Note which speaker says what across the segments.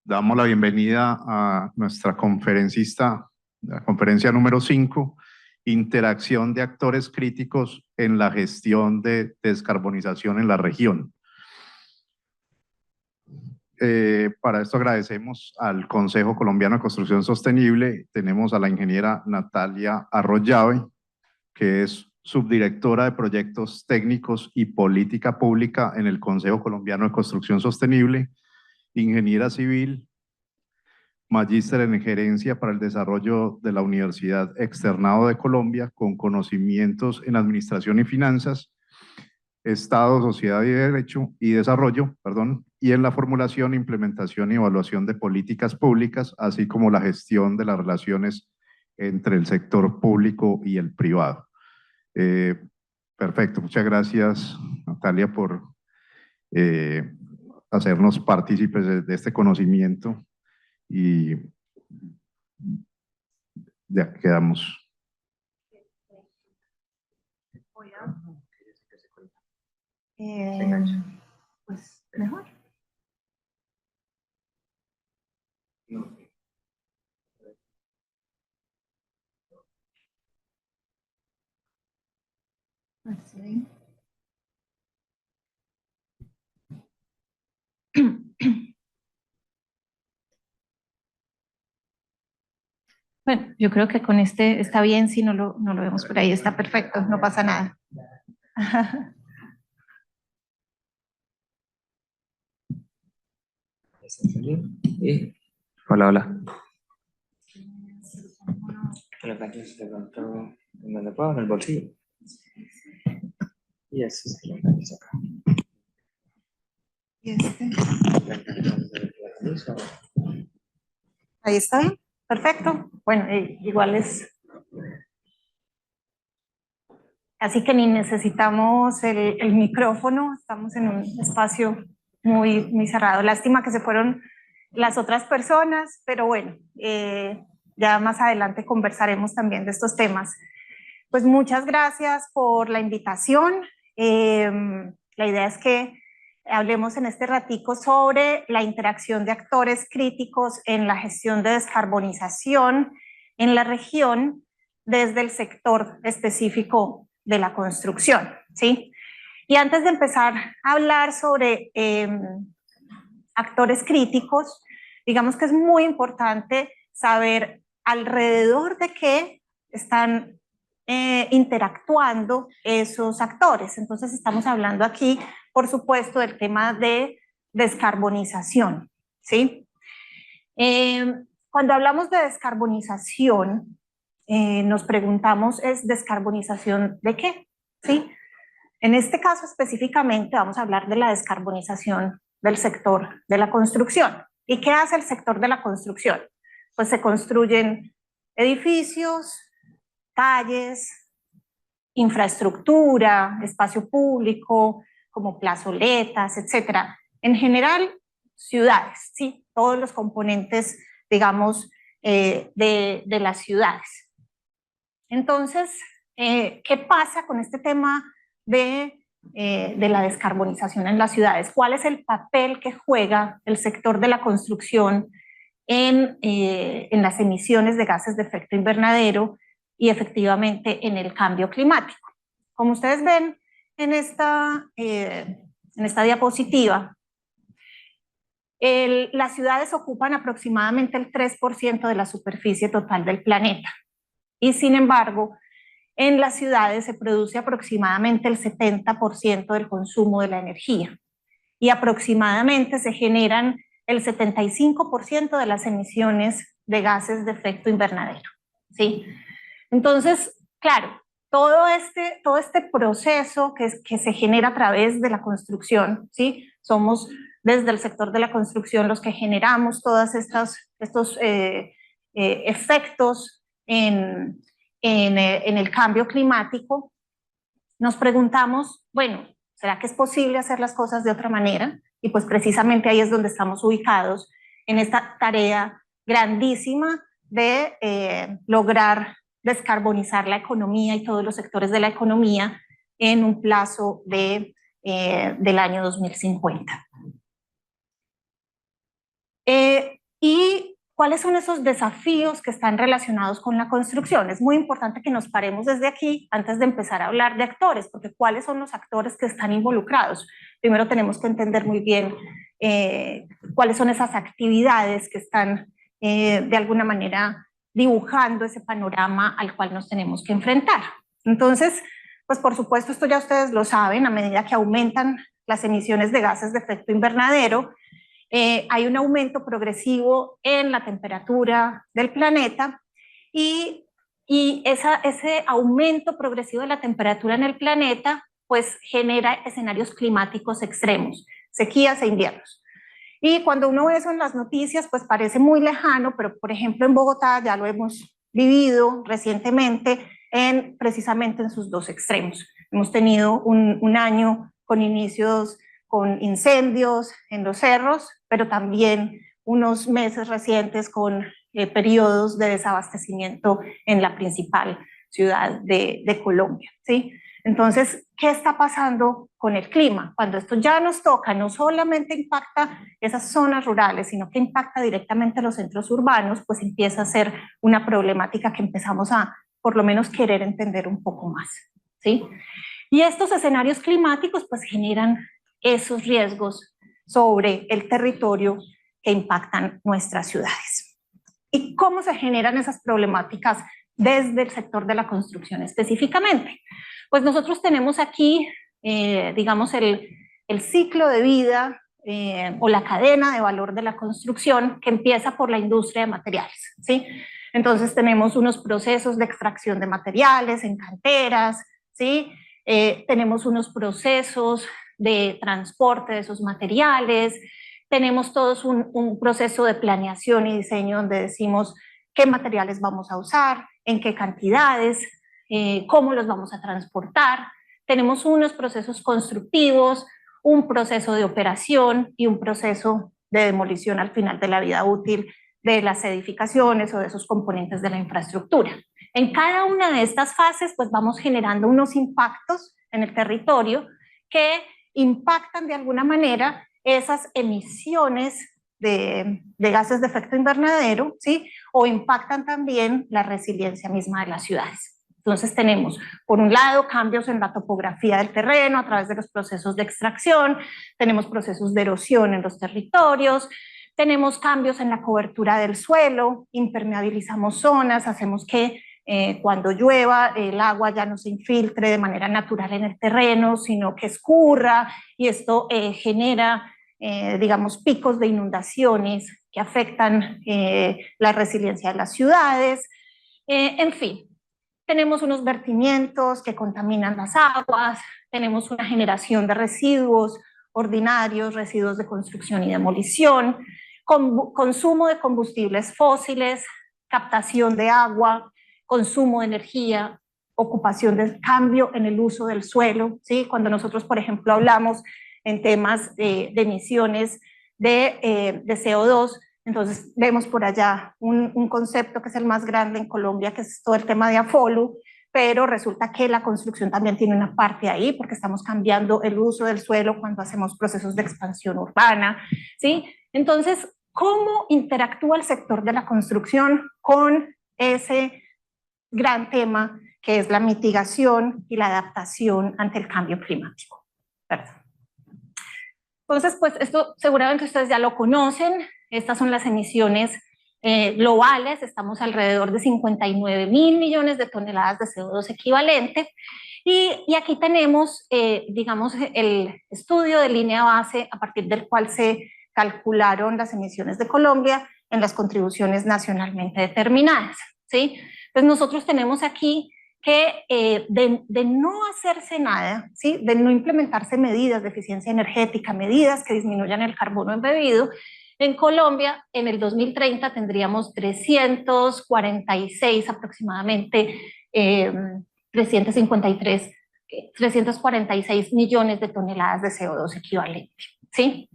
Speaker 1: Damos la bienvenida a nuestra conferencista, la conferencia número 5, Interacción de actores críticos en la gestión de descarbonización en la región. Para esto agradecemos al Consejo Colombiano de Construcción Sostenible. Tenemos a la ingeniera Natalia Arroyave, que es subdirectora de Proyectos Técnicos y Política Pública en el Consejo Colombiano de Construcción Sostenible, ingeniera civil, magíster en Gerencia para el Desarrollo de la Universidad Externado de Colombia, con conocimientos en Administración y Finanzas, Estado, Sociedad y Derecho y Desarrollo, y en la formulación, implementación y evaluación de políticas públicas, así como la gestión de las relaciones entre el sector público y el privado. Perfecto, muchas gracias, Natalia, por hacernos partícipes de este conocimiento y ya quedamos.
Speaker 2: Pues mejor. Así. Bueno, yo creo que con este está bien, si no lo vemos por ahí, está perfecto, no pasa nada.
Speaker 3: Hola, hola. Los ganchos de pronto en donde puedo, en el bolsillo. Y así se los ganchos acá.
Speaker 2: ¿Y este? Ahí está bien, perfecto. Bueno, igual es. Así que ni necesitamos el micrófono, estamos en un espacio muy cerrado. Lástima que se fueron las otras personas, pero bueno, ya más adelante conversaremos también de estos temas. Pues muchas gracias por la invitación. La idea es que hablemos en este ratico sobre la interacción de actores críticos en la gestión de descarbonización en la región desde el sector específico de la construcción, ¿sí? Y antes de empezar a hablar sobre actores críticos, digamos que es muy importante saber alrededor de qué están interactuando esos actores. Entonces estamos hablando aquí, por supuesto, del tema de descarbonización, ¿sí? Cuando hablamos de descarbonización, nos preguntamos, ¿es descarbonización de qué? ¿Sí? En este caso específicamente vamos a hablar de la descarbonización del sector de la construcción. ¿Y qué hace el sector de la construcción? Pues se construyen edificios, calles, infraestructura, espacio público, como plazoletas, etcétera. En general, ciudades, ¿sí? Todos los componentes, digamos, de las ciudades. Entonces, ¿qué pasa con este tema de la descarbonización en las ciudades? ¿Cuál es el papel que juega el sector de la construcción en las emisiones de gases de efecto invernadero y efectivamente en el cambio climático? Como ustedes ven en esta diapositiva, las ciudades ocupan aproximadamente el 3% de la superficie total del planeta. Y sin embargo, en las ciudades se produce aproximadamente el 70% del consumo de la energía y aproximadamente se generan el 75% de las emisiones de gases de efecto invernadero, ¿sí? Entonces, claro, todo este proceso que se genera a través de la construcción, ¿sí? Somos desde el sector de la construcción los que generamos todos estos efectos en el cambio climático. Nos preguntamos, bueno, ¿será que es posible hacer las cosas de otra manera? Y pues precisamente ahí es donde estamos ubicados, en esta tarea grandísima de lograr descarbonizar la economía y todos los sectores de la economía en un plazo del año 2050. ¿Y cuáles son esos desafíos que están relacionados con la construcción? Es muy importante que nos paremos desde aquí antes de empezar a hablar de actores, porque ¿cuáles son los actores que están involucrados? Primero tenemos que entender muy bien cuáles son esas actividades que están de alguna manera dibujando ese panorama al cual nos tenemos que enfrentar. Entonces, pues por supuesto, esto ya ustedes lo saben, a medida que aumentan las emisiones de gases de efecto invernadero, hay un aumento progresivo en la temperatura del planeta y ese aumento progresivo de la temperatura en el planeta pues genera escenarios climáticos extremos, sequías e inviernos. Y cuando uno ve eso en las noticias, pues parece muy lejano, pero por ejemplo en Bogotá ya lo hemos vivido recientemente precisamente en sus dos extremos. Hemos tenido un año con inicios con incendios en los cerros, pero también unos meses recientes con periodos de desabastecimiento en la principal ciudad de Colombia, ¿sí? Entonces, ¿qué está pasando con el clima? Cuando esto ya nos toca, no solamente impacta esas zonas rurales, sino que impacta directamente los centros urbanos, pues empieza a ser una problemática que empezamos a, por lo menos, querer entender un poco más, ¿sí? Y estos escenarios climáticos, pues, generan esos riesgos sobre el territorio que impactan nuestras ciudades. ¿Y cómo se generan esas problemáticas desde el sector de la construcción específicamente? Pues nosotros tenemos aquí, digamos, el ciclo de vida o la cadena de valor de la construcción que empieza por la industria de materiales, ¿sí? Entonces tenemos unos procesos de extracción de materiales en canteras, ¿sí? Tenemos unos procesos de transporte de esos materiales, tenemos todos un proceso de planeación y diseño donde decimos qué materiales vamos a usar, en qué cantidades, cómo los vamos a transportar. Tenemos unos procesos constructivos, un proceso de operación y un proceso de demolición al final de la vida útil de las edificaciones o de esos componentes de la infraestructura. En cada una de estas fases, pues vamos generando unos impactos en el territorio que impactan de alguna manera esas emisiones de gases de efecto invernadero, ¿sí? O impactan también la resiliencia misma de las ciudades. Entonces tenemos, por un lado, cambios en la topografía del terreno a través de los procesos de extracción, tenemos procesos de erosión en los territorios, tenemos cambios en la cobertura del suelo, impermeabilizamos zonas, hacemos que cuando llueva el agua ya no se infiltre de manera natural en el terreno, sino que escurra, y esto genera, digamos, picos de inundaciones que afectan la resiliencia de las ciudades, en fin. Tenemos unos vertimientos que contaminan las aguas, tenemos una generación de residuos ordinarios, residuos de construcción y demolición, consumo de combustibles fósiles, captación de agua, consumo de energía, ocupación de cambio en el uso del suelo, ¿sí? Cuando nosotros, por ejemplo, hablamos en temas de emisiones de CO2, entonces vemos por allá un concepto que es el más grande en Colombia, que es todo el tema de AFOLU, pero resulta que la construcción también tiene una parte ahí, porque estamos cambiando el uso del suelo cuando hacemos procesos de expansión urbana, ¿sí? Entonces, ¿cómo interactúa el sector de la construcción con ese gran tema que es la mitigación y la adaptación ante el cambio climático? Perdón. Entonces, pues esto seguramente ustedes ya lo conocen, estas son las emisiones globales, estamos alrededor de 59.000 millones de toneladas de CO2 equivalente, y aquí tenemos, digamos, el estudio de línea base a partir del cual se calcularon las emisiones de Colombia en las contribuciones nacionalmente determinadas, ¿sí? Entonces nosotros tenemos aquí que de no hacerse nada, ¿sí? De no implementarse medidas de eficiencia energética, medidas que disminuyan el carbono embebido, en Colombia en el 2030 tendríamos 346 aproximadamente, 346 millones de toneladas de CO2 equivalente, ¿sí?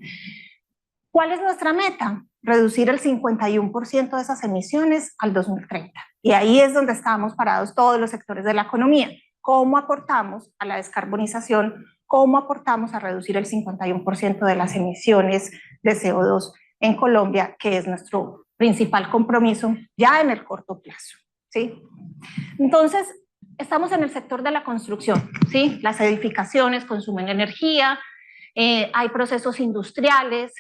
Speaker 2: ¿Cuál es nuestra meta? Reducir el 51% de esas emisiones al 2030. Y ahí es donde estamos parados todos los sectores de la economía. ¿Cómo aportamos a la descarbonización? ¿Cómo aportamos a reducir el 51% de las emisiones de CO2 en Colombia, que es nuestro principal compromiso ya en el corto plazo, ¿sí? Entonces, estamos en el sector de la construcción, ¿sí? Las edificaciones consumen energía, hay procesos industriales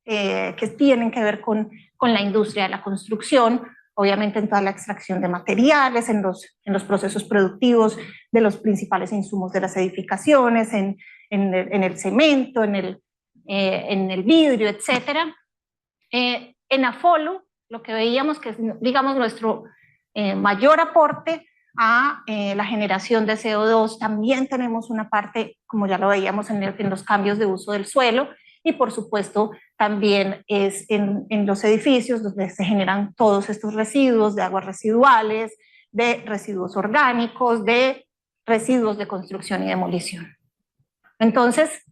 Speaker 2: que tienen que ver con la industria de la construcción, obviamente en toda la extracción de materiales, en los procesos productivos de los principales insumos de las edificaciones, en el cemento, en el vidrio, etcétera. En Afolu, lo que veíamos que es, digamos, nuestro mayor aporte a la generación de CO2, también tenemos una parte, como ya lo veíamos en los cambios de uso del suelo, y por supuesto también es en los edificios donde se generan todos estos residuos de aguas residuales, de residuos orgánicos, de residuos de construcción y demolición. Entonces,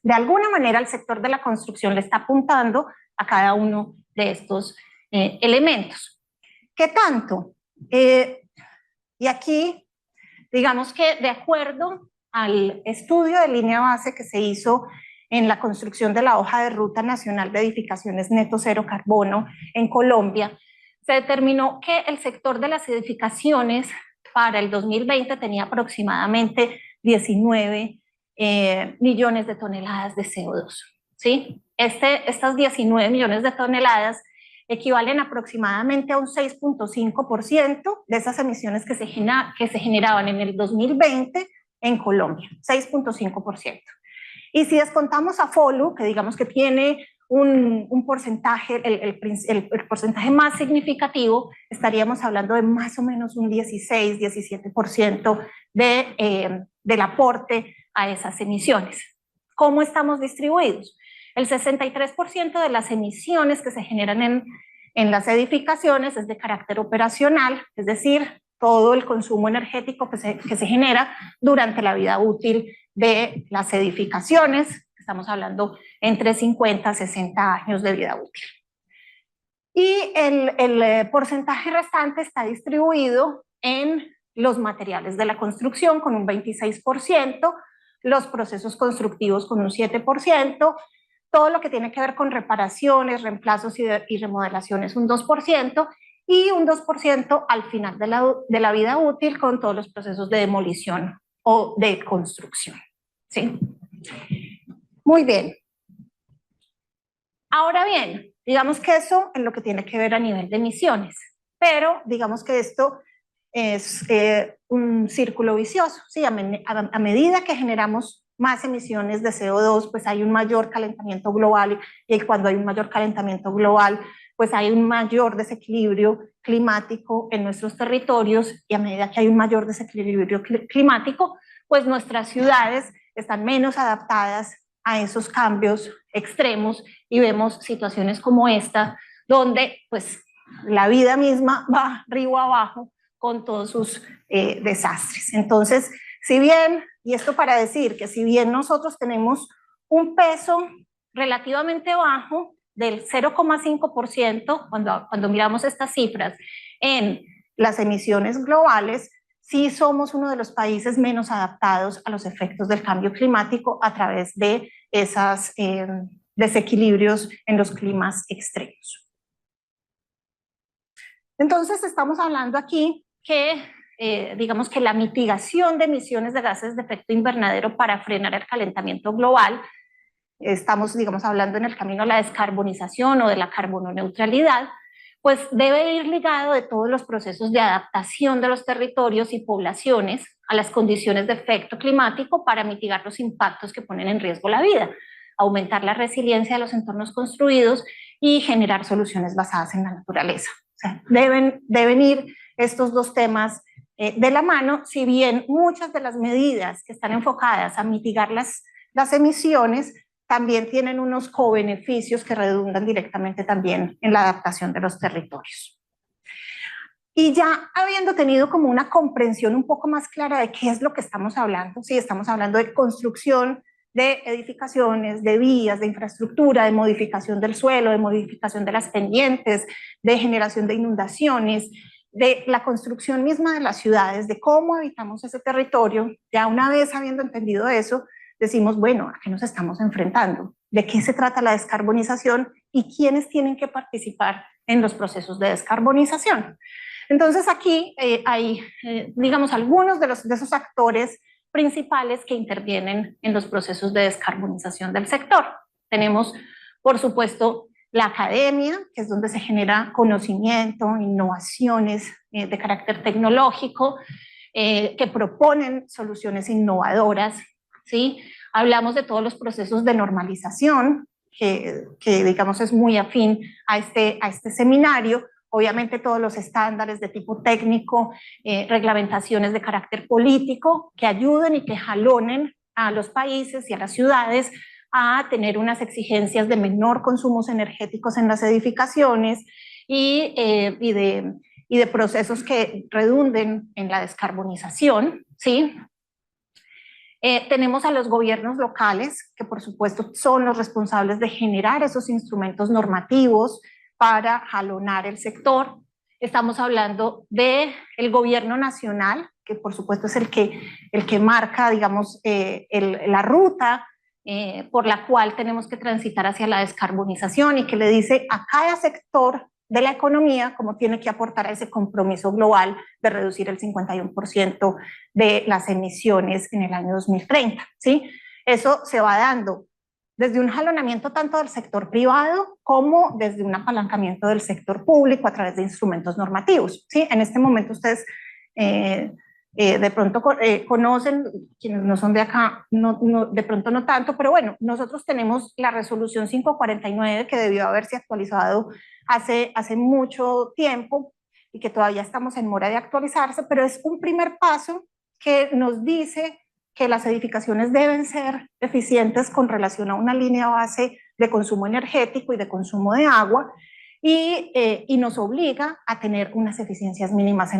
Speaker 2: de alguna manera el sector de la construcción le está apuntando a cada uno de estos elementos. ¿Qué tanto? Y aquí, digamos que de acuerdo al estudio de línea base que se hizo en la construcción de la hoja de ruta nacional de edificaciones neto cero carbono en Colombia, se determinó que el sector de las edificaciones para el 2020 tenía aproximadamente 19 millones de toneladas de CO2, ¿sí? Estas 19 millones de toneladas equivalen aproximadamente a un 6.5% de esas emisiones que se generaban en el 2020 en Colombia, 6.5%. Y si descontamos a Afolu, que digamos que tiene un porcentaje, el porcentaje más significativo, estaríamos hablando de más o menos un 16-17% del aporte a esas emisiones. ¿Cómo estamos distribuidos? El 63% de las emisiones que se generan en las edificaciones es de carácter operacional, es decir, todo el consumo energético que se genera durante la vida útil de las edificaciones, estamos hablando entre 50 a 60 años de vida útil. Y el porcentaje restante está distribuido en los materiales de la construcción con un 26%, los procesos constructivos con un 7%, todo lo que tiene que ver con reparaciones, reemplazos y remodelaciones un 2%, y un 2% al final de la vida útil con todos los procesos de demolición o de construcción, ¿sí? Muy bien. Ahora bien, digamos que eso es lo que tiene que ver a nivel de emisiones, pero digamos que esto es un círculo vicioso, ¿sí? A medida que generamos más emisiones de CO2, pues hay un mayor calentamiento global, y cuando hay un mayor calentamiento global, pues hay un mayor desequilibrio climático en nuestros territorios, y a medida que hay un mayor desequilibrio climático, pues nuestras ciudades están menos adaptadas a esos cambios extremos, y vemos situaciones como esta, donde pues la vida misma va río abajo con todos sus desastres. Entonces, si bien, y esto para decir que si bien nosotros tenemos un peso relativamente bajo del 0,5% cuando miramos estas cifras en las emisiones globales, sí somos uno de los países menos adaptados a los efectos del cambio climático a través de esos desequilibrios en los climas extremos. Entonces estamos hablando aquí que digamos que la mitigación de emisiones de gases de efecto invernadero para frenar el calentamiento global, estamos, digamos, hablando en el camino a la descarbonización o de la carbono-neutralidad, pues debe ir ligado de todos los procesos de adaptación de los territorios y poblaciones a las condiciones de efecto climático para mitigar los impactos que ponen en riesgo la vida, aumentar la resiliencia de los entornos construidos y generar soluciones basadas en la naturaleza. O sea, deben ir estos dos temas de la mano, si bien muchas de las medidas que están enfocadas a mitigar las emisiones también tienen unos cobeneficios que redundan directamente también en la adaptación de los territorios. Y ya habiendo tenido como una comprensión un poco más clara de qué es lo que estamos hablando, sí, estamos hablando de construcción de edificaciones, de vías, de infraestructura, de modificación del suelo, de modificación de las pendientes, de generación de inundaciones, de la construcción misma de las ciudades, de cómo habitamos ese territorio. Ya una vez habiendo entendido eso, decimos, bueno, ¿a qué nos estamos enfrentando? de qué se trata la descarbonización y quiénes tienen que participar en los procesos de descarbonización. Entonces aquí hay, digamos, algunos de esos actores principales que intervienen en los procesos de descarbonización del sector. Tenemos, por supuesto, la academia, que es donde se genera conocimiento, innovaciones de carácter tecnológico, que proponen soluciones innovadoras, ¿sí? Hablamos de todos los procesos de normalización, que digamos es muy afín a este seminario. Obviamente todos los estándares de tipo técnico, reglamentaciones de carácter político que ayuden y que jalonen a los países y a las ciudades a tener unas exigencias de menor consumos energéticos en las edificaciones y de procesos que redunden en la descarbonización, ¿sí? Tenemos a los gobiernos locales, que por supuesto son los responsables de generar esos instrumentos normativos para jalonar el sector. Estamos hablando del gobierno nacional, que por supuesto es el que marca, digamos, la ruta por la cual tenemos que transitar hacia la descarbonización y que le dice a cada sector de la economía cómo tiene que aportar a ese compromiso global de reducir el 51% de las emisiones en el año 2030, ¿sí? Eso se va dando desde un jalonamiento tanto del sector privado como desde un apalancamiento del sector público a través de instrumentos normativos, ¿sí? En este momento ustedes de pronto conocen, quienes no son de acá, de pronto no tanto, pero bueno, nosotros tenemos la resolución 549 que debió haberse actualizado hace mucho tiempo y que todavía estamos en mora de actualizarse, pero es un primer paso que nos dice que las edificaciones deben ser eficientes con relación a una línea base de consumo energético y de consumo de agua y nos obliga a tener unas eficiencias mínimas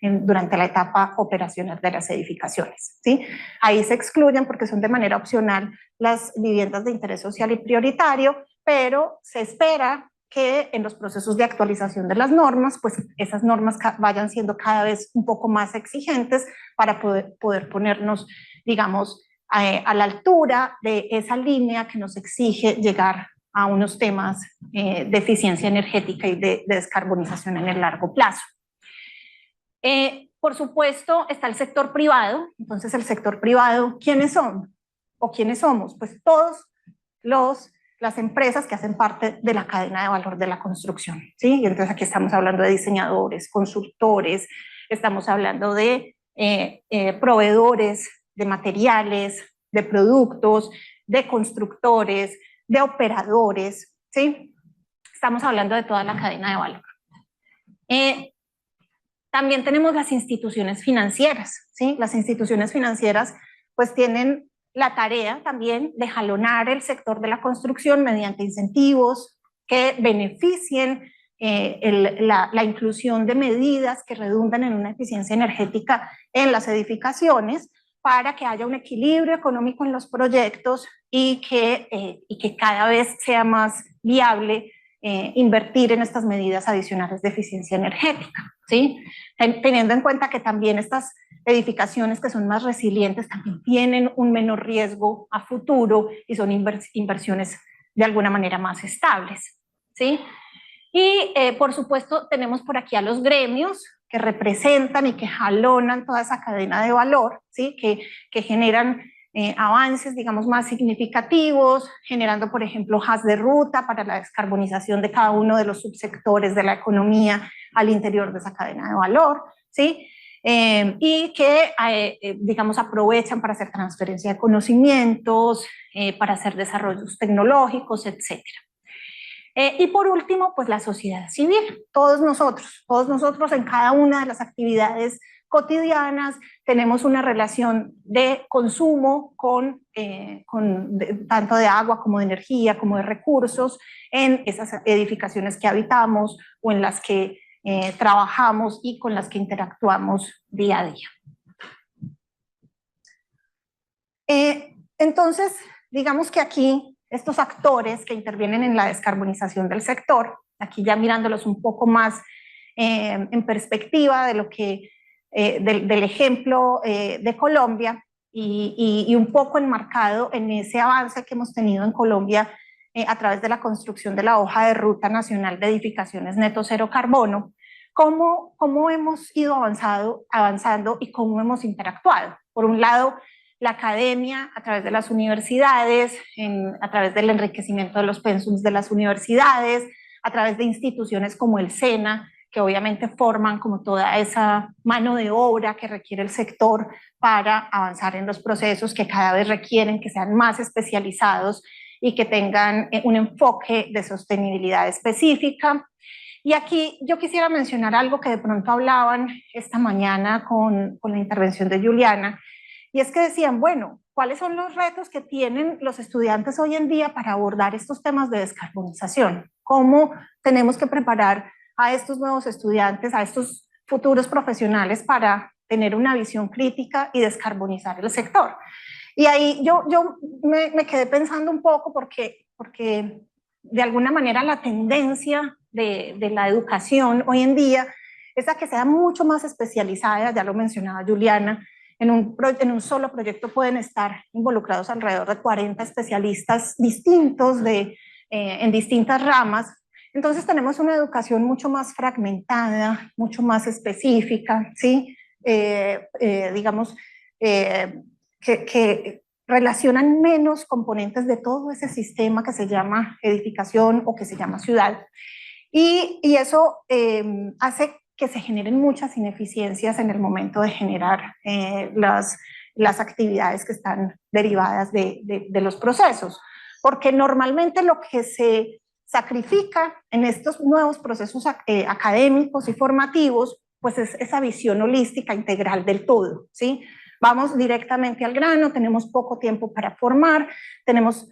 Speaker 2: durante la etapa operacional de las edificaciones, ¿sí? Ahí se excluyen porque son de manera opcional las viviendas de interés social y prioritario, pero se espera que en los procesos de actualización de las normas, pues esas normas vayan siendo cada vez un poco más exigentes para poder ponernos, digamos, a la altura de esa línea que nos exige llegar a unos temas de eficiencia energética y de descarbonización en el largo plazo. Por supuesto, está el sector privado. Entonces, el sector privado, ¿quiénes son? ¿O quiénes somos? Pues todos las empresas que hacen parte de la cadena de valor de la construcción, ¿sí? Y entonces aquí estamos hablando de diseñadores, consultores, estamos hablando de proveedores de materiales, de productos, de constructores, de operadores, ¿sí? Estamos hablando de toda la cadena de valor. También tenemos las instituciones financieras, ¿sí? Las instituciones financieras pues tienen la tarea también de jalonar el sector de la construcción mediante incentivos que beneficien la inclusión de medidas que redundan en una eficiencia energética en las edificaciones para que haya un equilibrio económico en los proyectos y que cada vez sea más viable invertir en estas medidas adicionales de eficiencia energética, ¿sí? Teniendo en cuenta que también estas edificaciones que son más resilientes también tienen un menor riesgo a futuro y son inversiones de alguna manera más estables, ¿sí? Y por supuesto tenemos por aquí a los gremios que representan y que jalonan toda esa cadena de valor, ¿sí? Que generan avances, digamos, más significativos, generando, por ejemplo, hojas de ruta para la descarbonización de cada uno de los subsectores de la economía al interior de esa cadena de valor, ¿sí? Y que, digamos, aprovechan para hacer transferencia de conocimientos, para hacer desarrollos tecnológicos, etcétera. Y por último, pues la sociedad civil, todos nosotros en cada una de las actividades cotidianas tenemos una relación de consumo tanto de agua como de energía, como de recursos en esas edificaciones que habitamos o en las que trabajamos y con las que interactuamos día a día. Entonces, digamos que aquí estos actores que intervienen en la descarbonización del sector, aquí ya mirándolos un poco más en perspectiva de lo que del ejemplo de Colombia, y un poco enmarcado en ese avance que hemos tenido en Colombia a través de la construcción de la hoja de ruta nacional de edificaciones neto cero carbono, cómo hemos ido avanzando y cómo hemos interactuado. Por un lado, la academia a través de las universidades, a través del enriquecimiento de los pensums de las universidades, a través de instituciones como el SENA, que obviamente forman como toda esa mano de obra que requiere el sector para avanzar en los procesos que cada vez requieren que sean más especializados y que tengan un enfoque de sostenibilidad específica. Y aquí yo quisiera mencionar algo que de pronto hablaban esta mañana con la intervención de Juliana, y es que decían, bueno, ¿cuáles son los retos que tienen los estudiantes hoy en día para abordar estos temas de descarbonización? ¿Cómo tenemos que preparar a estos nuevos estudiantes, a estos futuros profesionales para tener una visión crítica y descarbonizar el sector? Y ahí yo me quedé pensando un poco porque de alguna manera la tendencia de la educación hoy en día es a que sea mucho más especializada, ya lo mencionaba Juliana, en un solo proyecto pueden estar involucrados alrededor de 40 especialistas distintos en distintas ramas. Entonces tenemos una educación mucho más fragmentada, mucho más específica, ¿sí? Digamos, que relacionan menos componentes de todo ese sistema que se llama edificación o que se llama ciudad. Y eso hace que se generen muchas ineficiencias en el momento de generar las actividades que están derivadas de los procesos. Porque normalmente lo que se sacrifica en estos nuevos procesos académicos y formativos, pues es esa visión holística integral del todo, ¿sí? Vamos directamente al grano, tenemos poco tiempo para formar, tenemos,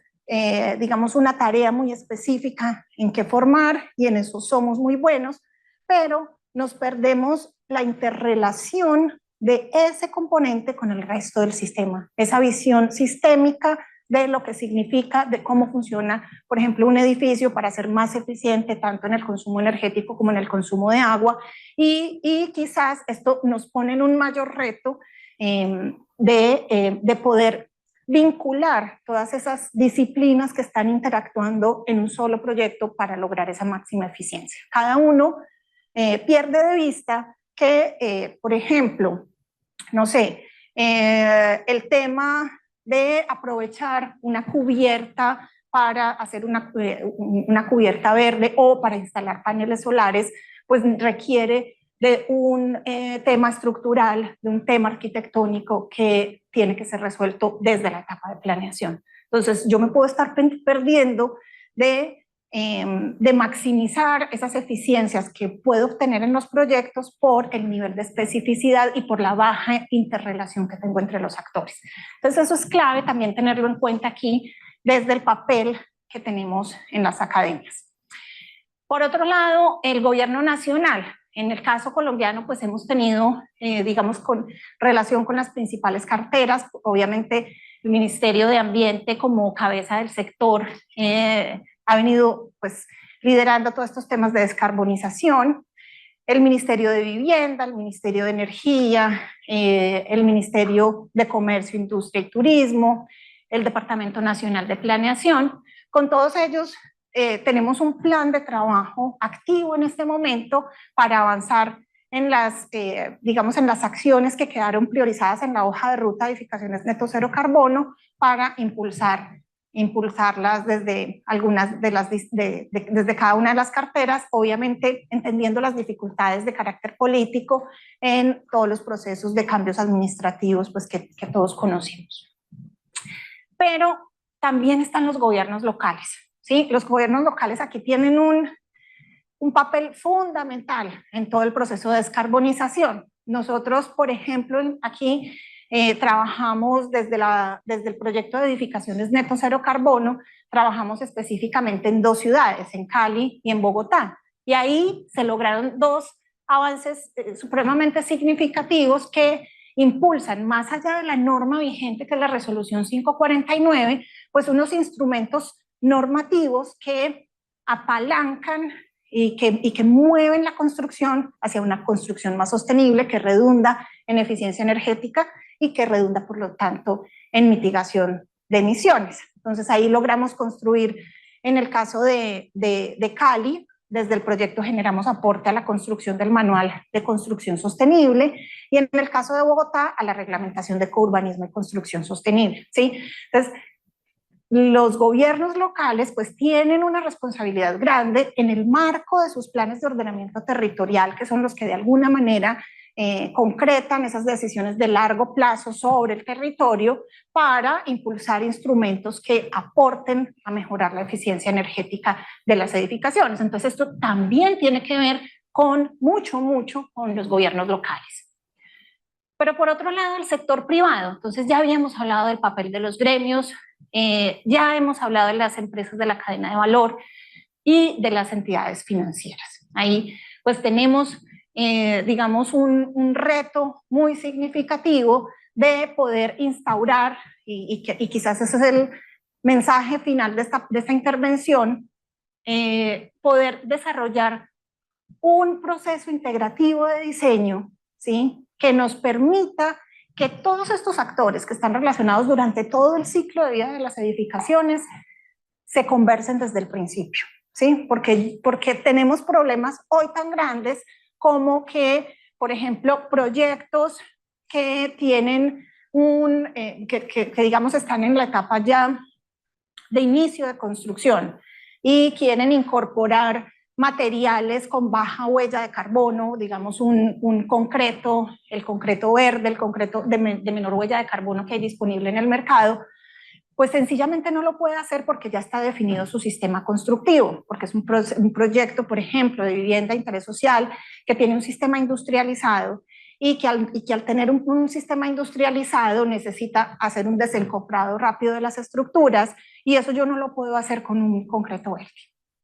Speaker 2: digamos, una tarea muy específica en que formar y en eso somos muy buenos, pero nos perdemos la interrelación de ese componente con el resto del sistema, esa visión sistémica de lo que significa, de cómo funciona, por ejemplo, un edificio para ser más eficiente tanto en el consumo energético como en el consumo de agua, y quizás esto nos pone en un mayor reto de poder vincular todas esas disciplinas que están interactuando en un solo proyecto para lograr esa máxima eficiencia. Cada uno pierde de vista que, por ejemplo, no sé, el tema de aprovechar una cubierta para hacer una cubierta verde o para instalar paneles solares, pues requiere de un tema estructural, de un tema arquitectónico que tiene que ser resuelto desde la etapa de planeación. Entonces, yo me puedo estar perdiendo de maximizar esas eficiencias que puedo obtener en los proyectos por el nivel de especificidad y por la baja interrelación que tengo entre los actores. Entonces eso es clave también tenerlo en cuenta aquí desde el papel que tenemos en las academias. Por otro lado, el gobierno nacional. En el caso colombiano, pues hemos tenido, digamos, con relación con las principales carteras, obviamente el Ministerio de Ambiente como cabeza del sector ha venido pues liderando todos estos temas de descarbonización, el Ministerio de Vivienda, el Ministerio de Energía, el Ministerio de Comercio, Industria y Turismo, el Departamento Nacional de Planeación. Con todos ellos tenemos un plan de trabajo activo en este momento para avanzar en las, digamos, en las acciones que quedaron priorizadas en la hoja de ruta de edificaciones neto cero carbono para impulsarlas desde algunas de las, desde cada una de las carteras, obviamente entendiendo las dificultades de carácter político en todos los procesos de cambios administrativos pues que todos conocemos. Pero también están los gobiernos locales, ¿sí? Los gobiernos locales aquí tienen un papel fundamental en todo el proceso de descarbonización. Nosotros, por ejemplo, aquí trabajamos desde el proyecto de edificaciones neto cero carbono, trabajamos específicamente en 2 ciudades, en Cali y en Bogotá, y ahí se lograron 2 avances supremamente significativos que impulsan, más allá de la norma vigente que es la resolución 549, pues unos instrumentos normativos que apalancan y que mueven la construcción hacia una construcción más sostenible, que redunda en eficiencia energética y que redunda, por lo tanto, en mitigación de emisiones. Entonces, ahí logramos construir, en el caso de Cali, desde el proyecto generamos aporte a la construcción del manual de construcción sostenible, y en el caso de Bogotá, a la reglamentación de courbanismo y construcción sostenible, ¿sí? Entonces, los gobiernos locales pues tienen una responsabilidad grande en el marco de sus planes de ordenamiento territorial, que son los que de alguna manera concretan esas decisiones de largo plazo sobre el territorio para impulsar instrumentos que aporten a mejorar la eficiencia energética de las edificaciones. Entonces esto también tiene que ver con mucho con los gobiernos locales. Pero por otro lado, el sector privado. Entonces ya habíamos hablado del papel de los gremios, ya hemos hablado de las empresas de la cadena de valor y de las entidades financieras. Ahí pues tenemos, digamos, un reto muy significativo de poder instaurar, y quizás ese es el mensaje final de esta intervención, poder desarrollar un proceso integrativo de diseño, ¿sí?, que nos permita que todos estos actores que están relacionados durante todo el ciclo de vida de las edificaciones se conversen desde el principio, ¿sí? Porque tenemos problemas hoy tan grandes como que, por ejemplo, proyectos que tienen que digamos están en la etapa ya de inicio de construcción y quieren incorporar materiales con baja huella de carbono, digamos un concreto, el concreto verde, el concreto de menor huella de carbono que hay disponible en el mercado, pues sencillamente no lo puede hacer porque ya está definido su sistema constructivo, porque es un proyecto, por ejemplo, de vivienda de interés social que tiene un sistema industrializado y que al tener un sistema industrializado necesita hacer un desencofrado rápido de las estructuras, y eso yo no lo puedo hacer con un concreto verde.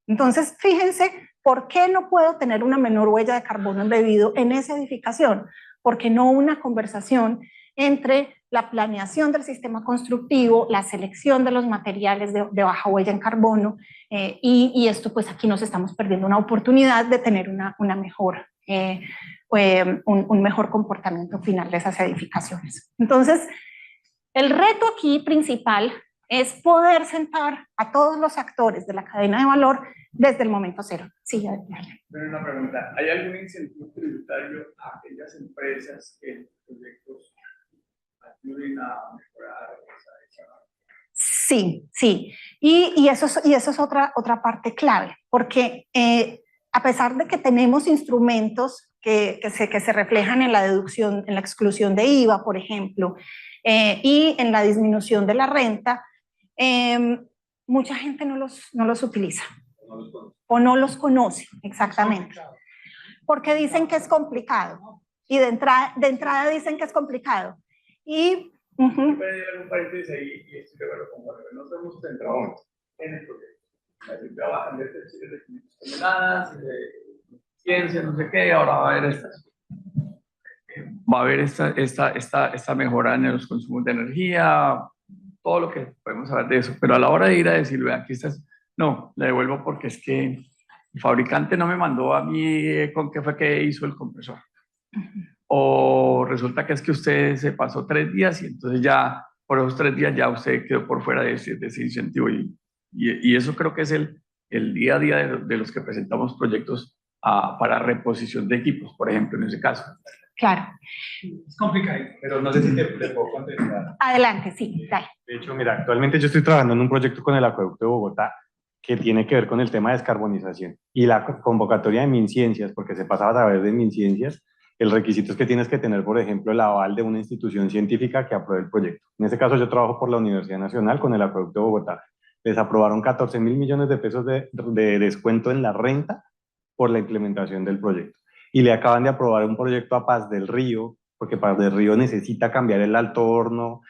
Speaker 2: Entonces, fíjense, ¿por qué no puedo tener una menor huella de carbono embebido en esa edificación? Porque no una conversación entre la planeación del sistema constructivo, la selección de los materiales de baja huella en carbono, y esto pues aquí nos estamos perdiendo una oportunidad de tener una mejor, un mejor comportamiento final de esas edificaciones. Entonces, el reto aquí principal es poder sentar a todos los actores de la cadena de valor desde el momento cero. Sí,
Speaker 4: Pero una pregunta, ¿hay algún incentivo tributario a aquellas empresas que en proyectos ayuden a mejorar esa?
Speaker 2: Sí, sí. Y eso es otra parte clave, porque a pesar de que tenemos instrumentos que se reflejan en la deducción, en la exclusión de IVA, por ejemplo, y en la disminución de la renta, mucha gente no los utiliza o no los conoce exactamente, porque dicen que es complicado, y de entrada dicen que es complicado. Y
Speaker 4: Voy a dar un paréntesis ahí, y estoy de acuerdo con Jorge, no estamos centrados en el proyecto. Así trabajan de 500 toneladas, de ciencia, no sé qué, ahora va a haber esta mejora en los consumos de energía, todo lo que podemos saber de eso, pero a la hora de ir a decirle, aquí estás, no, le devuelvo porque es que el fabricante no me mandó a mí con qué fue que hizo el compresor. O resulta que es que usted se pasó 3 días y entonces ya por esos 3 días ya usted quedó por fuera de ese incentivo, y eso creo que es el día a día de los que presentamos proyectos para reposición de equipos, por ejemplo, en ese caso.
Speaker 2: Claro.
Speaker 5: Es complicado, pero no sé si te puedo contestar.
Speaker 2: Adelante, sí, dale.
Speaker 5: De hecho, mira, actualmente yo estoy trabajando en un proyecto con el Acueducto de Bogotá que tiene que ver con el tema de descarbonización y la convocatoria de MinCiencias, porque se pasaba a través de MinCiencias. El requisito es que tienes que tener, por ejemplo, el aval de una institución científica que apruebe el proyecto. En este caso, yo trabajo por la Universidad Nacional con el Acueducto de Bogotá. Les aprobaron 14.000 millones de pesos de descuento en la renta por la implementación del proyecto. Y le acaban de aprobar un proyecto a Paz del Río, porque Paz del Río necesita cambiar el alto horno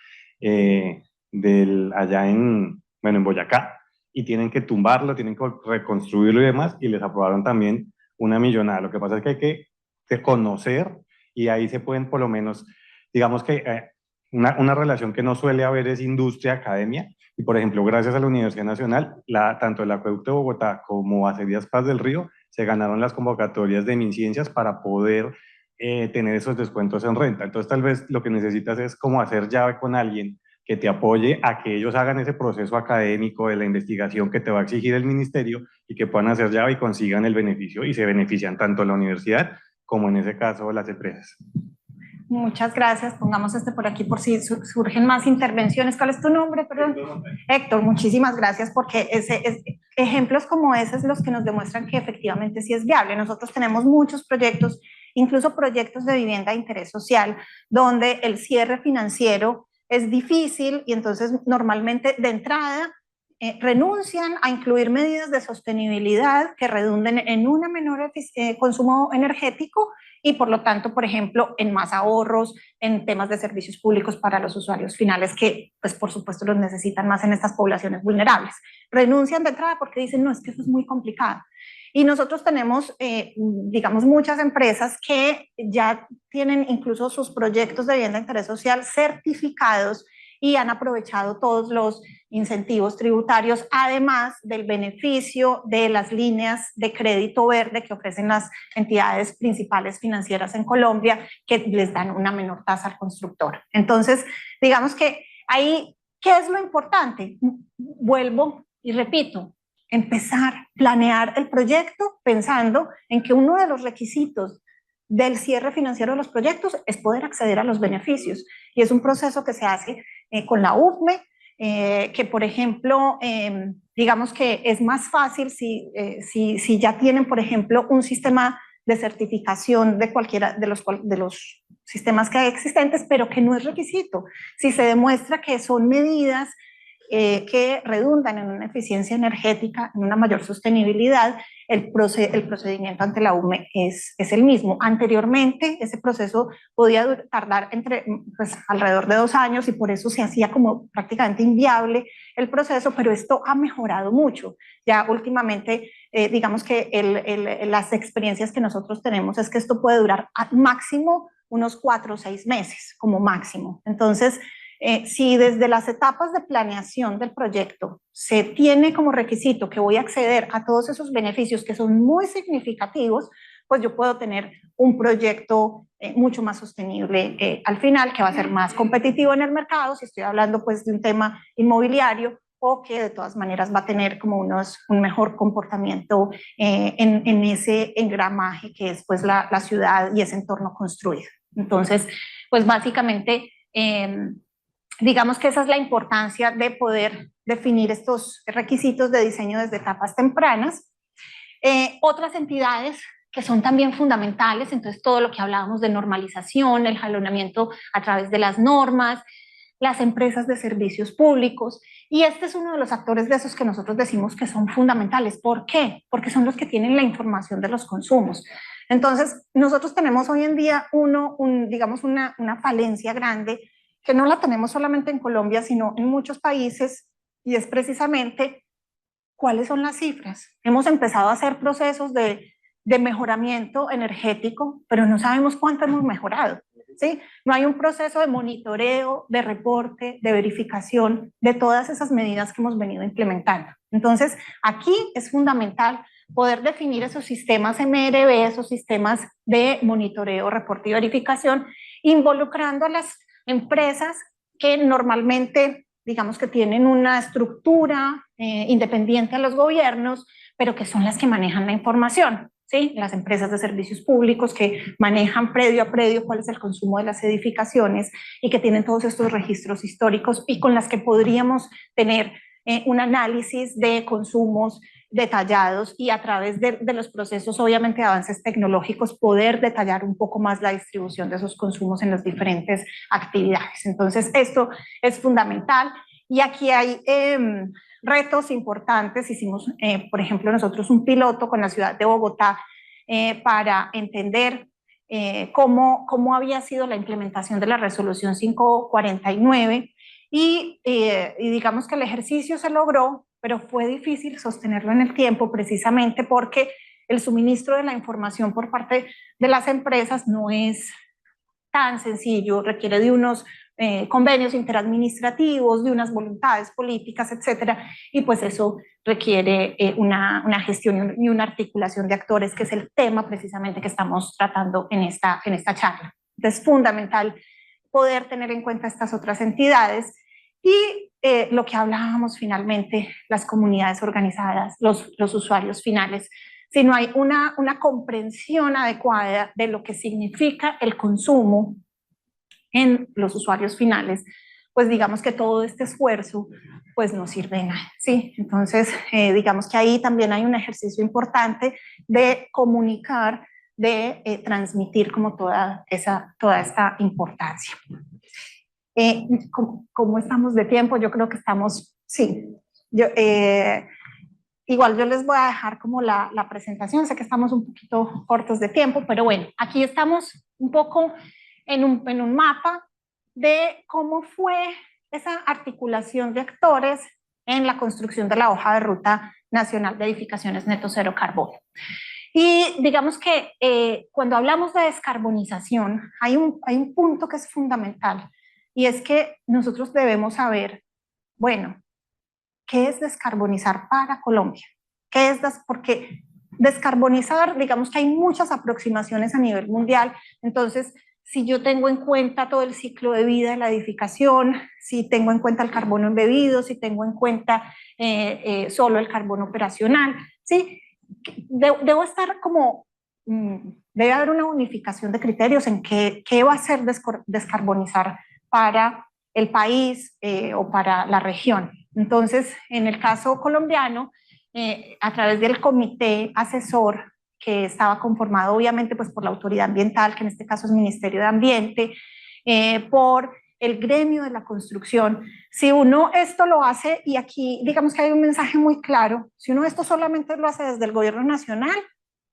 Speaker 5: allá en Boyacá, y tienen que tumbarlo, tienen que reconstruirlo y demás, y les aprobaron también una millonada. Lo que pasa es que hay que conocer, y ahí se pueden por lo menos, digamos que una relación que no suele haber es industria-academia, y por ejemplo, gracias a la Universidad Nacional, tanto el Acueducto de Bogotá como Acerías Paz del Río se ganaron las convocatorias de MinCiencias para poder tener esos descuentos en renta. Entonces tal vez lo que necesitas es como hacer llave con alguien que te apoye a que ellos hagan ese proceso académico de la investigación que te va a exigir el ministerio y que puedan hacer llave y consigan el beneficio y se benefician tanto la universidad como en ese caso las empresas.
Speaker 2: Muchas gracias. Pongamos por aquí por si surgen más intervenciones. ¿Cuál es tu nombre? Perdón. Héctor, muchísimas gracias porque ejemplos como ese es los que nos demuestran que efectivamente sí es viable. Nosotros tenemos muchos proyectos, incluso proyectos de vivienda de interés social, donde el cierre financiero es difícil y entonces normalmente de entrada renuncian a incluir medidas de sostenibilidad que redunden en un menor consumo energético y por lo tanto, por ejemplo, en más ahorros, en temas de servicios públicos para los usuarios finales que, pues por supuesto, los necesitan más en estas poblaciones vulnerables. Renuncian de entrada porque dicen, no, es que eso es muy complicado. Y nosotros tenemos, digamos, muchas empresas que ya tienen incluso sus proyectos de vivienda de interés social certificados y han aprovechado todos los incentivos tributarios, además del beneficio de las líneas de crédito verde que ofrecen las entidades principales financieras en Colombia, que les dan una menor tasa al constructor. Entonces, digamos que ahí, ¿qué es lo importante? Vuelvo y repito, empezar, planear el proyecto pensando en que uno de los requisitos del cierre financiero de los proyectos es poder acceder a los beneficios. Y es un proceso que se hace con la UFME, que por ejemplo, digamos que es más fácil si ya tienen, por ejemplo, un sistema de certificación de cualquiera de los sistemas que hay existentes, pero que no es requisito. Si se demuestra que son medidas que redundan en una eficiencia energética, en una mayor sostenibilidad, el procedimiento ante la UME es el mismo. Anteriormente, ese proceso podía tardar alrededor de 2 años y por eso se hacía como prácticamente inviable el proceso, pero esto ha mejorado mucho. Ya últimamente, digamos que las experiencias que nosotros tenemos es que esto puede durar máximo unos 4 o 6 meses, como máximo. Entonces, si desde las etapas de planeación del proyecto se tiene como requisito que voy a acceder a todos esos beneficios que son muy significativos, pues yo puedo tener un proyecto mucho más sostenible al final, que va a ser más competitivo en el mercado, si estoy hablando pues de un tema inmobiliario, o que de todas maneras va a tener como un mejor comportamiento en ese engramaje que es pues la ciudad y ese entorno construido. Entonces, pues básicamente digamos que esa es la importancia de poder definir estos requisitos de diseño desde etapas tempranas. Otras entidades que son también fundamentales, entonces todo lo que hablábamos de normalización, el jalonamiento a través de las normas, las empresas de servicios públicos, y este es uno de los actores de esos que nosotros decimos que son fundamentales. ¿Por qué? Porque son los que tienen la información de los consumos. Entonces, nosotros tenemos hoy en día digamos una falencia grande que no la tenemos solamente en Colombia, sino en muchos países, y es precisamente cuáles son las cifras. Hemos empezado a hacer procesos de mejoramiento energético, pero no sabemos cuánto hemos mejorado, ¿sí? No hay un proceso de monitoreo, de reporte, de verificación de todas esas medidas que hemos venido implementando. Entonces, aquí es fundamental poder definir esos sistemas MRV, esos sistemas de monitoreo, reporte y verificación, involucrando a las empresas que normalmente, digamos que tienen una estructura independiente a los gobiernos, pero que son las que manejan la información, ¿sí? Las empresas de servicios públicos que manejan predio a predio cuál es el consumo de las edificaciones y que tienen todos estos registros históricos y con las que podríamos tener un análisis de consumos detallados y a través de los procesos, obviamente, de avances tecnológicos, poder detallar un poco más la distribución de esos consumos en las diferentes actividades. Entonces, esto es fundamental y aquí hay retos importantes. Hicimos, por ejemplo, nosotros un piloto con la ciudad de Bogotá para entender cómo había sido la implementación de la resolución 549 y digamos que el ejercicio se logró, pero fue difícil sostenerlo en el tiempo precisamente porque el suministro de la información por parte de las empresas no es tan sencillo, requiere de unos convenios interadministrativos, de unas voluntades políticas, etcétera, y pues eso requiere una gestión y una articulación de actores, que es el tema precisamente que estamos tratando en esta charla. Entonces, es fundamental poder tener en cuenta estas otras entidades y lo que hablábamos finalmente, las comunidades organizadas, los usuarios finales. Si no hay una comprensión adecuada de lo que significa el consumo en los usuarios finales, pues digamos que todo este esfuerzo pues no sirve de nada, ¿sí? Entonces, digamos que ahí también hay un ejercicio importante de comunicar, de transmitir como toda esta importancia. ¿Cómo estamos de tiempo? Yo creo que estamos, sí. Igual yo les voy a dejar como la presentación, sé que estamos un poquito cortos de tiempo, pero bueno, aquí estamos un poco en un mapa de cómo fue esa articulación de actores en la construcción de la hoja de ruta nacional de edificaciones neto cero carbono. Y digamos que cuando hablamos de descarbonización, hay un punto que es fundamental, y es que nosotros debemos saber, bueno, ¿qué es descarbonizar para Colombia? ¿Qué es porque descarbonizar, digamos que hay muchas aproximaciones a nivel mundial, entonces si yo tengo en cuenta todo el ciclo de vida de la edificación, si tengo en cuenta el carbono embebido, si tengo en cuenta solo el carbono operacional, ¿sí? Debo estar como, debe haber una unificación de criterios en qué va a ser descarbonizar para el país o para la región. Entonces, en el caso colombiano, a través del comité asesor, que estaba conformado obviamente pues por la autoridad ambiental, que en este caso es Ministerio de Ambiente, por el gremio de la construcción, si uno esto lo hace, y aquí digamos que hay un mensaje muy claro, si uno esto solamente lo hace desde el gobierno nacional,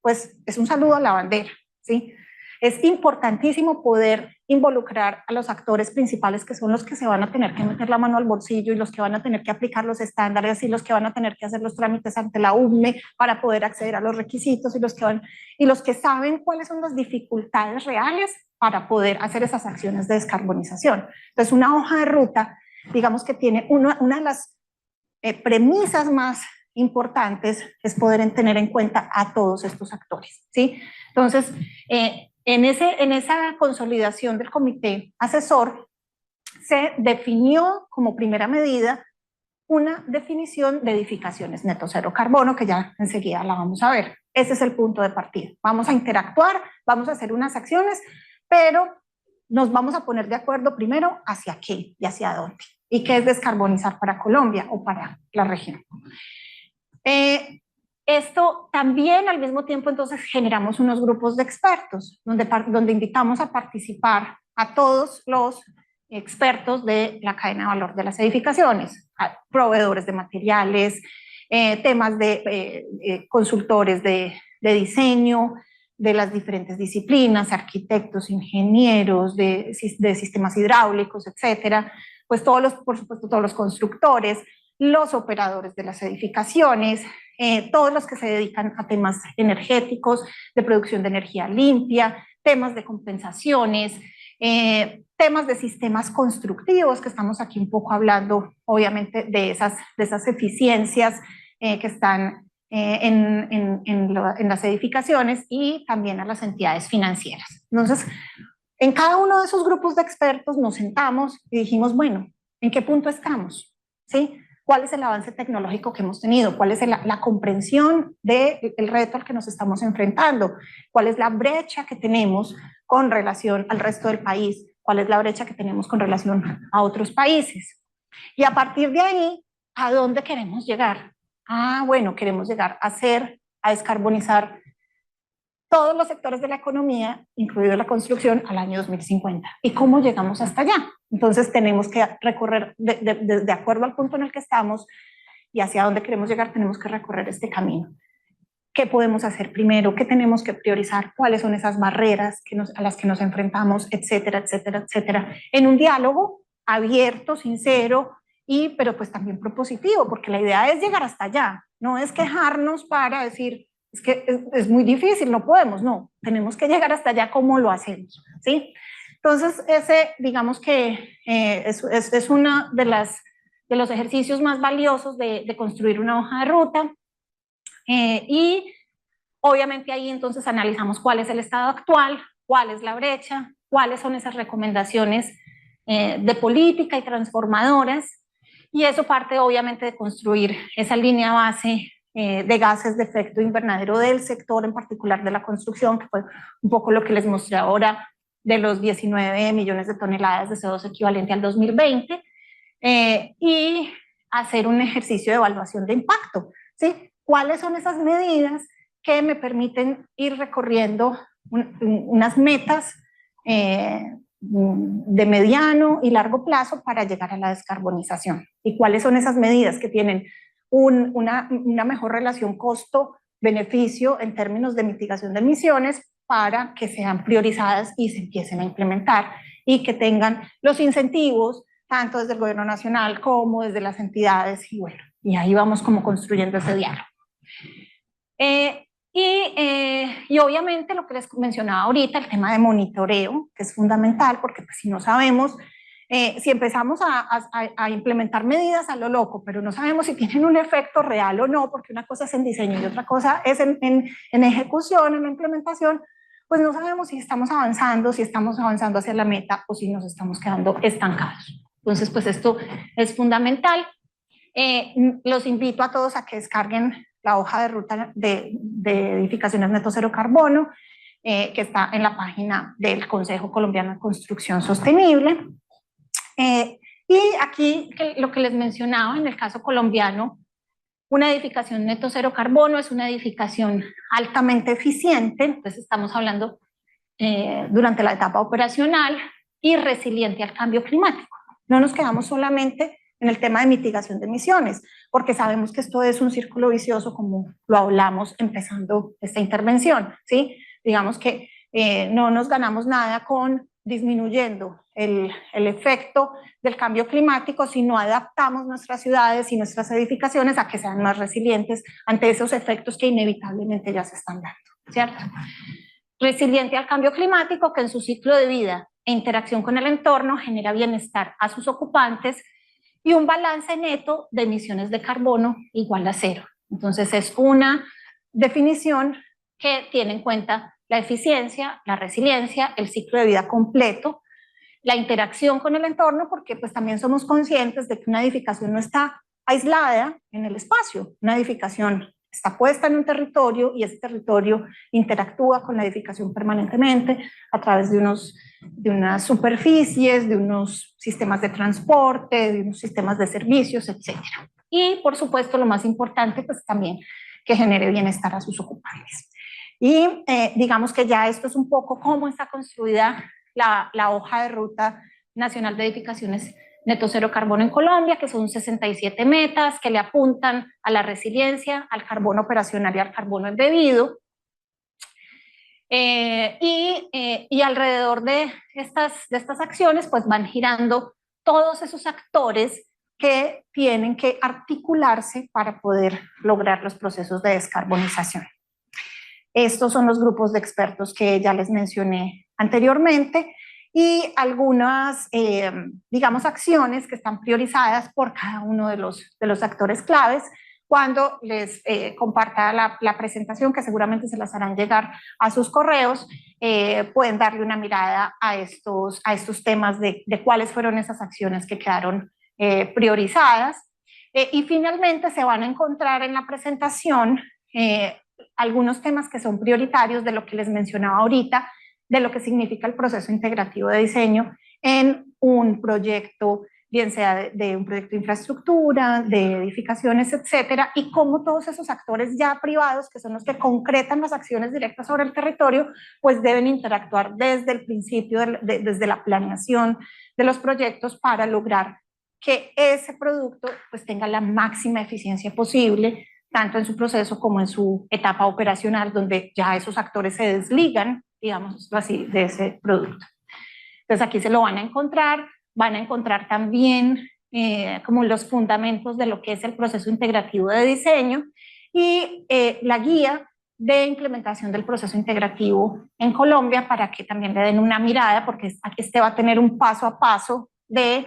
Speaker 2: pues es un saludo a la bandera, ¿sí? Es importantísimo poder involucrar a los actores principales, que son los que se van a tener que meter la mano al bolsillo y los que van a tener que aplicar los estándares y los que van a tener que hacer los trámites ante la UME para poder acceder a los requisitos y los que saben cuáles son las dificultades reales para poder hacer esas acciones de descarbonización. Entonces, una hoja de ruta, digamos que tiene una de las premisas más importantes es poder tener en cuenta a todos estos actores, ¿sí? Entonces, en esa consolidación del comité asesor se definió como primera medida una definición de edificaciones neto cero carbono, que ya enseguida la vamos a ver. Ese es el punto de partida. Vamos a interactuar, vamos a hacer unas acciones, pero nos vamos a poner de acuerdo primero hacia qué y hacia dónde, y qué es descarbonizar para Colombia o para la región. Esto también al mismo tiempo entonces generamos unos grupos de expertos donde invitamos a participar a todos los expertos de la cadena de valor de las edificaciones, a proveedores de materiales, temas de consultores de diseño, de las diferentes disciplinas, arquitectos, ingenieros, de sistemas hidráulicos, etcétera, pues por supuesto todos los constructores, los operadores de las edificaciones, todos los que se dedican a temas energéticos, de producción de energía limpia, temas de compensaciones, temas de sistemas constructivos, que estamos aquí un poco hablando obviamente de esas eficiencias que están en las edificaciones, y también a las entidades financieras. Entonces, en cada uno de esos grupos de expertos nos sentamos y dijimos, bueno, ¿en qué punto estamos? ¿Sí? ¿Cuál es el avance tecnológico que hemos tenido? ¿Cuál es la comprensión del reto al que nos estamos enfrentando? ¿Cuál es la brecha que tenemos con relación al resto del país? ¿Cuál es la brecha que tenemos con relación a otros países? Y a partir de ahí, ¿a dónde queremos llegar? Bueno, queremos llegar a descarbonizar todos los sectores de la economía, incluido la construcción, al año 2050. ¿Y cómo llegamos hasta allá? Entonces tenemos que recorrer, de acuerdo al punto en el que estamos y hacia dónde queremos llegar, tenemos que recorrer este camino. ¿Qué podemos hacer primero? ¿Qué tenemos que priorizar? ¿Cuáles son esas barreras a las que nos enfrentamos? Etcétera, etcétera, etcétera. En un diálogo abierto, sincero, pero pues también propositivo, porque la idea es llegar hasta allá. No es quejarnos para decir, es que es muy difícil, no podemos, no. Tenemos que llegar hasta allá, ¿cómo lo hacemos? ¿Sí? Entonces, ese, digamos que es uno de los ejercicios más valiosos de construir una hoja de ruta. Y obviamente ahí entonces analizamos cuál es el estado actual, cuál es la brecha, cuáles son esas recomendaciones de política y transformadoras, y eso parte obviamente de construir esa línea base de gases de efecto invernadero del sector, en particular de la construcción, que fue un poco lo que les mostré ahora de los 19 millones de toneladas de CO2 equivalente al 2020, y hacer un ejercicio de evaluación de impacto, ¿sí? ¿Cuáles son esas medidas que me permiten ir recorriendo unas metas de mediano y largo plazo para llegar a la descarbonización? ¿Y cuáles son esas medidas que tienen una mejor relación costo-beneficio en términos de mitigación de emisiones para que sean priorizadas y se empiecen a implementar y que tengan los incentivos tanto desde el gobierno nacional como desde las entidades, y bueno, y ahí vamos como construyendo ese diálogo. Y obviamente lo que les mencionaba ahorita, el tema de monitoreo, que es fundamental, porque pues, si no sabemos, si empezamos a implementar medidas a lo loco, pero no sabemos si tienen un efecto real o no, porque una cosa es en diseño y otra cosa es en ejecución, en la implementación, pues no sabemos si estamos avanzando hacia la meta o si nos estamos quedando estancados. Entonces, pues esto es fundamental. Los invito a todos a que descarguen la hoja de ruta de edificaciones neto cero carbono, que está en la página del Consejo Colombiano de Construcción Sostenible. Y aquí lo que les mencionaba, en el caso colombiano, una edificación neto cero carbono es una edificación altamente eficiente, entonces estamos hablando durante la etapa operacional, y resiliente al cambio climático. No nos quedamos solamente en el tema de mitigación de emisiones, porque sabemos que esto es un círculo vicioso, como lo hablamos empezando esta intervención, ¿sí? Digamos que no nos ganamos nada con disminuyendo el efecto del cambio climático si no adaptamos nuestras ciudades y nuestras edificaciones a que sean más resilientes ante esos efectos que inevitablemente ya se están dando, ¿cierto? Resiliente al cambio climático, que en su ciclo de vida e interacción con el entorno genera bienestar a sus ocupantes y un balance neto de emisiones de carbono igual a cero. Entonces es una definición que tiene en cuenta la eficiencia, la resiliencia, el ciclo de vida completo, la interacción con el entorno, porque pues también somos conscientes de que una edificación no está aislada en el espacio, una edificación está puesta en un territorio y ese territorio interactúa con la edificación permanentemente a través de unas superficies, de unos sistemas de transporte, de unos sistemas de servicios, etc. Y por supuesto lo más importante pues también que genere bienestar a sus ocupantes. Y digamos que ya esto es un poco cómo está construida la hoja de ruta nacional de edificaciones neto cero carbono en Colombia, que son 67 metas que le apuntan a la resiliencia, al carbono operacional y al carbono embebido. Y alrededor de estas acciones pues van girando todos esos actores que tienen que articularse para poder lograr los procesos de descarbonización. Estos son los grupos de expertos que ya les mencioné anteriormente y algunas, digamos, acciones que están priorizadas por cada uno de los actores claves. Cuando les comparta la presentación, que seguramente se las harán llegar a sus correos, pueden darle una mirada a estos temas de cuáles fueron esas acciones que quedaron priorizadas. Y finalmente se van a encontrar en la presentación algunos temas que son prioritarios de lo que les mencionaba ahorita, de lo que significa el proceso integrativo de diseño en un proyecto, bien sea de un proyecto de infraestructura, de edificaciones, etcétera, y cómo todos esos actores ya privados, que son los que concretan las acciones directas sobre el territorio, pues deben interactuar desde el principio, desde la planeación de los proyectos para lograr que ese producto pues tenga la máxima eficiencia posible, tanto en su proceso como en su etapa operacional, donde ya esos actores se desligan, digamos así, de ese producto. Entonces aquí se lo van a encontrar también como los fundamentos de lo que es el proceso integrativo de diseño y la guía de implementación del proceso integrativo en Colombia, para que también le den una mirada, porque este va a tener un paso a paso de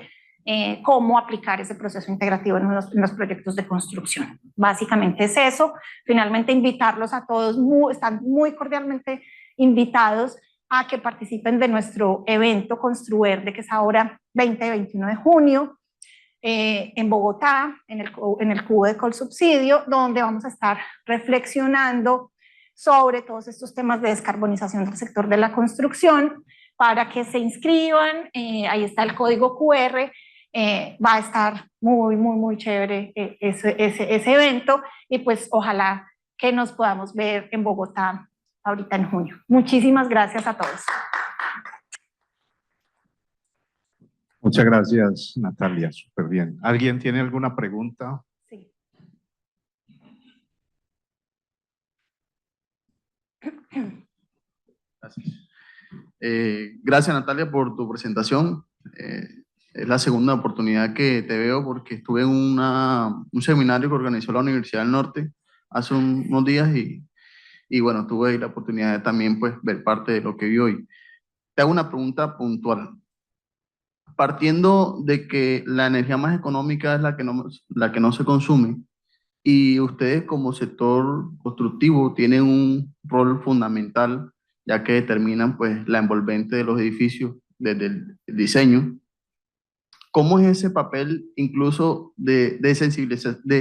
Speaker 2: cómo aplicar ese proceso integrativo en los proyectos de construcción. Básicamente es eso. Finalmente, invitarlos a todos, están muy cordialmente invitados a que participen de nuestro evento Construverde, que es ahora 20 y 21 de junio, en Bogotá, en el Cubo de Colsubsidio, donde vamos a estar reflexionando sobre todos estos temas de descarbonización del sector de la construcción. Para que se inscriban, ahí está el código QR, va a estar muy chévere ese evento, y pues ojalá que nos podamos ver en Bogotá ahorita en junio. Muchísimas gracias a todos.
Speaker 1: Muchas gracias, Natalia, súper bien. ¿Alguien tiene alguna pregunta?
Speaker 2: Sí.
Speaker 6: Gracias. Gracias, Natalia, por tu presentación. Es la segunda oportunidad que te veo, porque estuve en un seminario que organizó la Universidad del Norte hace unos días y bueno, tuve ahí la oportunidad de también pues ver parte de lo que vi hoy. Te hago una pregunta puntual. Partiendo de que la energía más económica es la que no se consume, y ustedes como sector constructivo tienen un rol fundamental, ya que determinan pues la envolvente de los edificios desde el diseño, ¿cómo es ese papel incluso de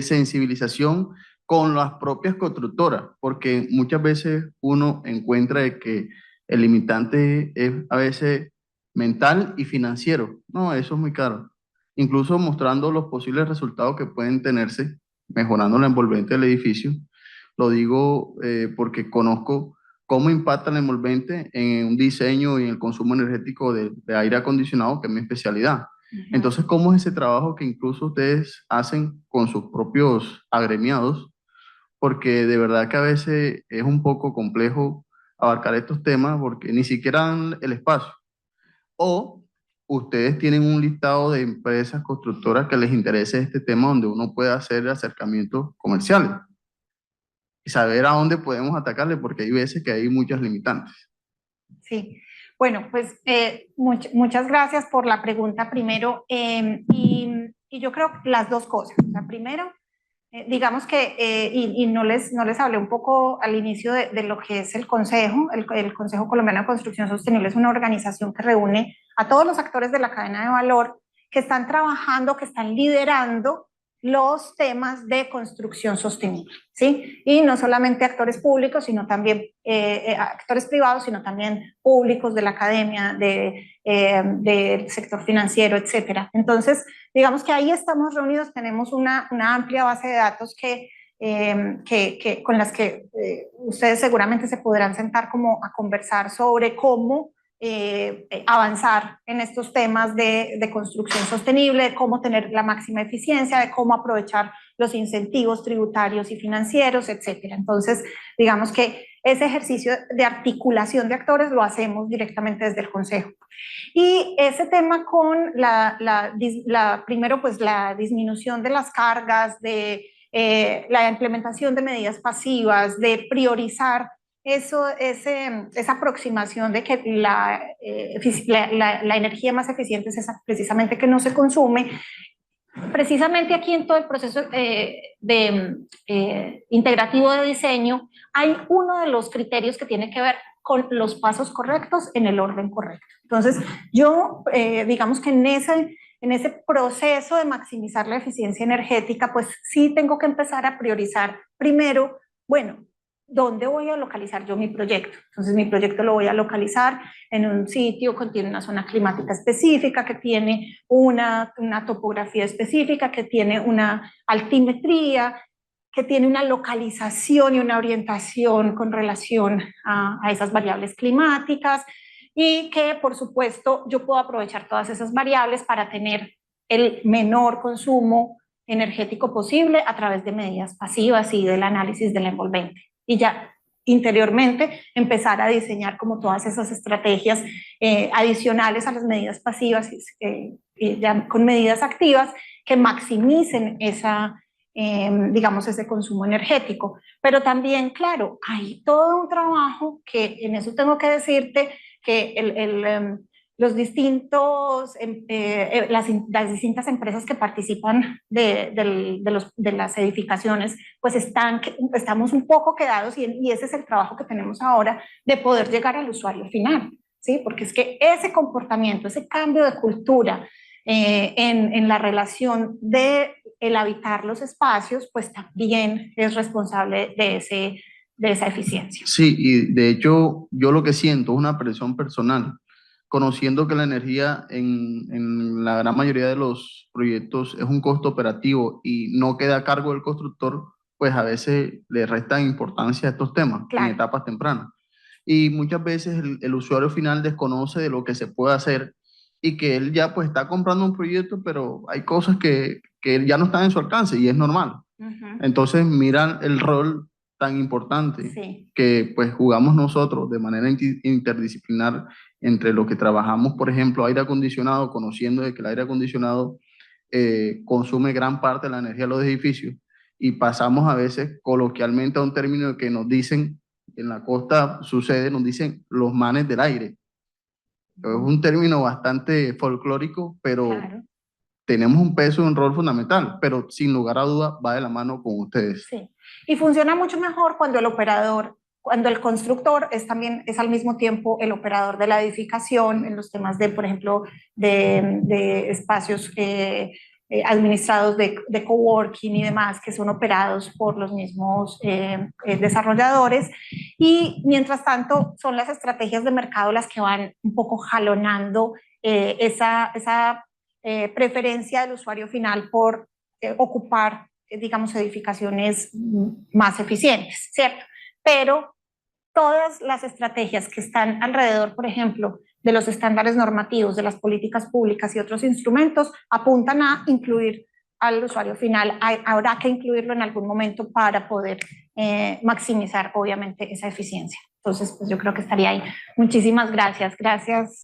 Speaker 6: sensibilización con las propias constructoras? Porque muchas veces uno encuentra de que el limitante es a veces mental y financiero. No, eso es muy caro. Incluso mostrando los posibles resultados que pueden tenerse mejorando la envolvente del edificio. Lo digo porque conozco cómo impacta la envolvente en un diseño y en el consumo energético de aire acondicionado, que es mi especialidad. Entonces, ¿cómo es ese trabajo que incluso ustedes hacen con sus propios agremiados? Porque de verdad que a veces es un poco complejo abarcar estos temas, porque ni siquiera dan el espacio. O ustedes tienen un listado de empresas constructoras que les interese este tema, donde uno puede hacer acercamientos comerciales y saber a dónde podemos atacarle, porque hay veces que hay muchas limitantes.
Speaker 2: Sí, bueno, pues muchas gracias por la pregunta primero, y yo creo que las dos cosas. O sea, primero, digamos que, y no les hablé un poco al inicio de lo que es el Consejo. El Consejo Colombiano de Construcción Sostenible es una organización que reúne a todos los actores de la cadena de valor que están trabajando, que están liderando los temas de construcción sostenible, ¿sí? Y no solamente actores públicos, sino también actores privados, sino también públicos de la academia, del sector financiero, etcétera. Entonces, digamos que ahí estamos reunidos, tenemos una amplia base de datos con las que ustedes seguramente se podrán sentar como a conversar sobre cómo avanzar en estos temas de construcción sostenible, de cómo tener la máxima eficiencia, de cómo aprovechar los incentivos tributarios y financieros, etcétera. Entonces, digamos que ese ejercicio de articulación de actores lo hacemos directamente desde el Consejo. Y ese tema con primero, pues la disminución de las cargas, de la implementación de medidas pasivas, de priorizar esa aproximación de que la energía más eficiente es esa, precisamente, que no se consume. Precisamente aquí en todo el proceso integrativo de diseño hay uno de los criterios que tiene que ver con los pasos correctos en el orden correcto. Entonces, yo digamos que en ese proceso de maximizar la eficiencia energética, pues sí tengo que empezar a priorizar primero, bueno, ¿dónde voy a localizar yo mi proyecto? Entonces, mi proyecto lo voy a localizar en un sitio que tiene una zona climática específica, que tiene una topografía específica, que tiene una altimetría, que tiene una localización y una orientación con relación a esas variables climáticas, y que, por supuesto, yo puedo aprovechar todas esas variables para tener el menor consumo energético posible a través de medidas pasivas y del análisis de la envolvente. Y ya interiormente empezar a diseñar como todas esas estrategias adicionales a las medidas pasivas, ya con medidas activas que maximicen digamos, ese consumo energético. Pero también, claro, hay todo un trabajo que en eso tengo que decirte que los distintos, las distintas empresas que participan de las edificaciones, pues estamos un poco quedados y ese es el trabajo que tenemos ahora de poder llegar al usuario final, ¿sí? Porque es que ese comportamiento, ese cambio de cultura en la relación de el habitar los espacios, pues también es responsable de esa eficiencia.
Speaker 6: Sí, y de hecho yo lo que siento es una presión personal, conociendo que la energía en la gran mayoría de los proyectos es un costo operativo y no queda a cargo del constructor, pues a veces le restan importancia a estos temas
Speaker 2: Claro.
Speaker 6: en etapas tempranas. Y muchas veces el usuario final desconoce de lo que se puede hacer y que él ya pues está comprando un proyecto, pero hay cosas que ya no están en su alcance y es normal. Entonces miran el rol tan importante
Speaker 2: Sí.
Speaker 6: que pues jugamos nosotros de manera interdisciplinar entre lo que trabajamos, por ejemplo, aire acondicionado, conociendo de que el aire acondicionado consume gran parte de la energía de los edificios y pasamos a veces coloquialmente a un término que nos dicen, en la costa sucede, nos dicen los manes del aire. Es un término bastante folclórico, pero
Speaker 2: Claro.
Speaker 6: tenemos un peso y un rol fundamental, pero sin lugar a duda va de la mano con ustedes.
Speaker 2: Sí, y funciona mucho mejor cuando el operador, cuando el constructor es al mismo tiempo el operador de la edificación en los temas de, por ejemplo, de espacios administrados de coworking y demás, que son operados por los mismos desarrolladores, y mientras tanto son las estrategias de mercado las que van un poco jalonando esa preferencia del usuario final por ocupar, digamos, edificaciones más eficientes, ¿cierto? Pero todas las estrategias que están alrededor, por ejemplo, de los estándares normativos, de las políticas públicas y otros instrumentos, apuntan a incluir al usuario final. Habrá que incluirlo en algún momento para poder maximizar, obviamente, esa eficiencia. Entonces, pues yo creo que estaría ahí. Muchísimas gracias. Gracias.